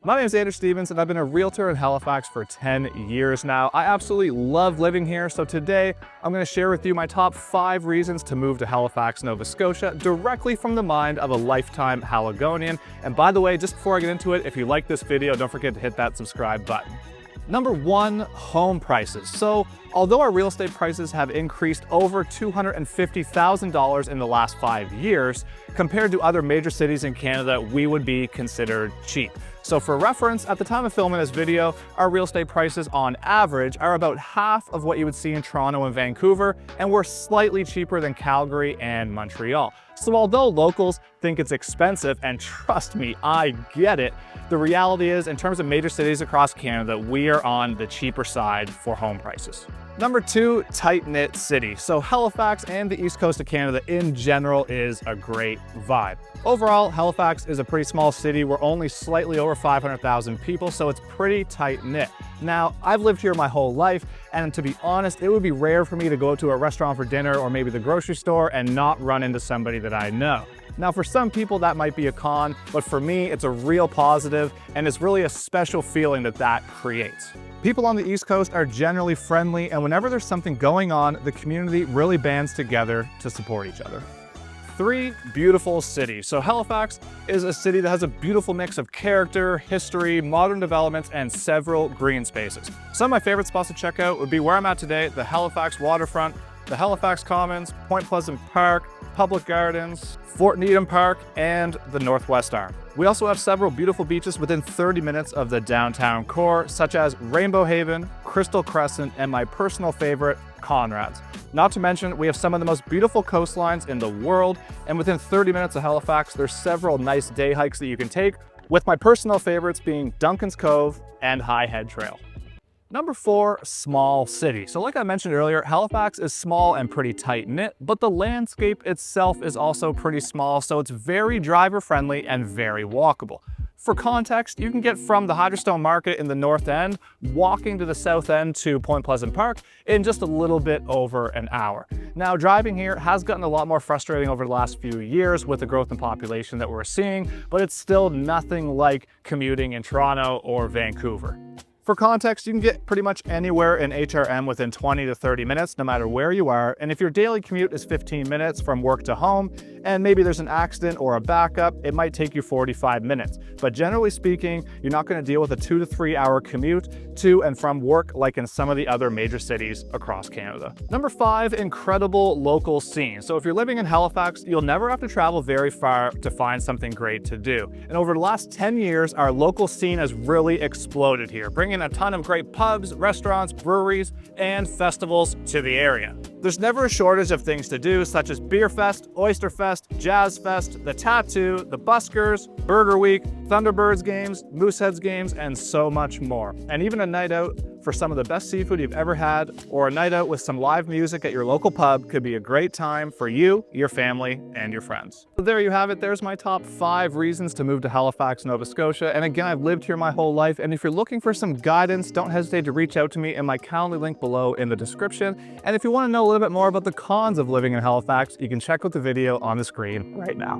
My name is Andrew Stephens, and I've been a realtor in Halifax for 10 years now. I absolutely love living here, so today I'm going to share with you my top 5 reasons to move to Halifax, Nova Scotia, directly from the mind of a lifetime Haligonian. And by the way, just before I get into it, if you like this video, don't forget to hit that subscribe button. Number 1, home prices. So although our real estate prices have increased over $250,000 in the last 5 years, compared to other major cities in Canada, we would be considered cheap. So for reference, at the time of filming this video, our real estate prices on average are about half of what you would see in Toronto and Vancouver, and we're slightly cheaper than Calgary and Montreal. So although locals think it's expensive, and trust me, I get it, the reality is, in terms of major cities across Canada, we are on the cheaper side for home prices. Number 2, Tightknit City. So Halifax and the East Coast of Canada in general is a great vibe. Overall, Halifax is a pretty small city. We're only slightly over 500,000 people, so it's pretty tight-knit. Now, I've lived here my whole life, and to be honest, it would be rare for me to go to a restaurant for dinner or maybe the grocery store and not run into somebody that I know. Now, for some people that might be a con, but for me, it's a real positive, and it's really a special feeling that creates. People on the East Coast are generally friendly, and whenever there's something going on, the community really bands together to support each other. 3, beautiful cities. So Halifax is a city that has a beautiful mix of character, history, modern developments, and several green spaces. Some of my favorite spots to check out would be where I'm at today, the Halifax waterfront, the Halifax Commons, Point Pleasant Park, Public Gardens, Fort Needham Park, and the Northwest Arm. We also have several beautiful beaches within 30 minutes of the downtown core, such as Rainbow Haven, Crystal Crescent, and my personal favorite, Conrad's. Not to mention, we have some of the most beautiful coastlines in the world, and within 30 minutes of Halifax, there's several nice day hikes that you can take, with my personal favorites being Duncan's Cove and High Head Trail. Number 4, small city. So like I mentioned earlier, Halifax is small and pretty tight-knit, but the landscape itself is also pretty small, so it's very driver-friendly and very walkable. For context, you can get from the Hydrostone Market in the North End, walking to the South End to Point Pleasant Park in just a little bit over an hour. Now, driving here has gotten a lot more frustrating over the last few years with the growth in population that we're seeing, but it's still nothing like commuting in Toronto or Vancouver. For context, you can get pretty much anywhere in HRM within 20 to 30 minutes, no matter where you are. And if your daily commute is 15 minutes from work to home, and maybe there's an accident or a backup, it might take you 45 minutes. But generally speaking, you're not going to deal with a 2 to 3 hour commute to and from work like in some of the other major cities across Canada. Number 5, incredible local scene. So if you're living in Halifax, you'll never have to travel very far to find something great to do. And over the last 10 years, our local scene has really exploded here, bringing a ton of great pubs, restaurants, breweries, and festivals to the area. There's never a shortage of things to do, such as Beer Fest, Oyster Fest, Jazz Fest, the Tattoo, the Buskers, Burger Week, Thunderbirds games, Mooseheads games, and so much more. And even a night out for some of the best seafood you've ever had, or a night out with some live music at your local pub could be a great time for you, your family, and your friends. So there you have it. There's my top 5 reasons to move to Halifax, Nova Scotia. And again, I've lived here my whole life, and if you're looking for some guidance, don't hesitate to reach out to me in my Calendly link below in the description. And if you want to know a little bit more about the cons of living in Halifax, you can check out the video on the screen right now.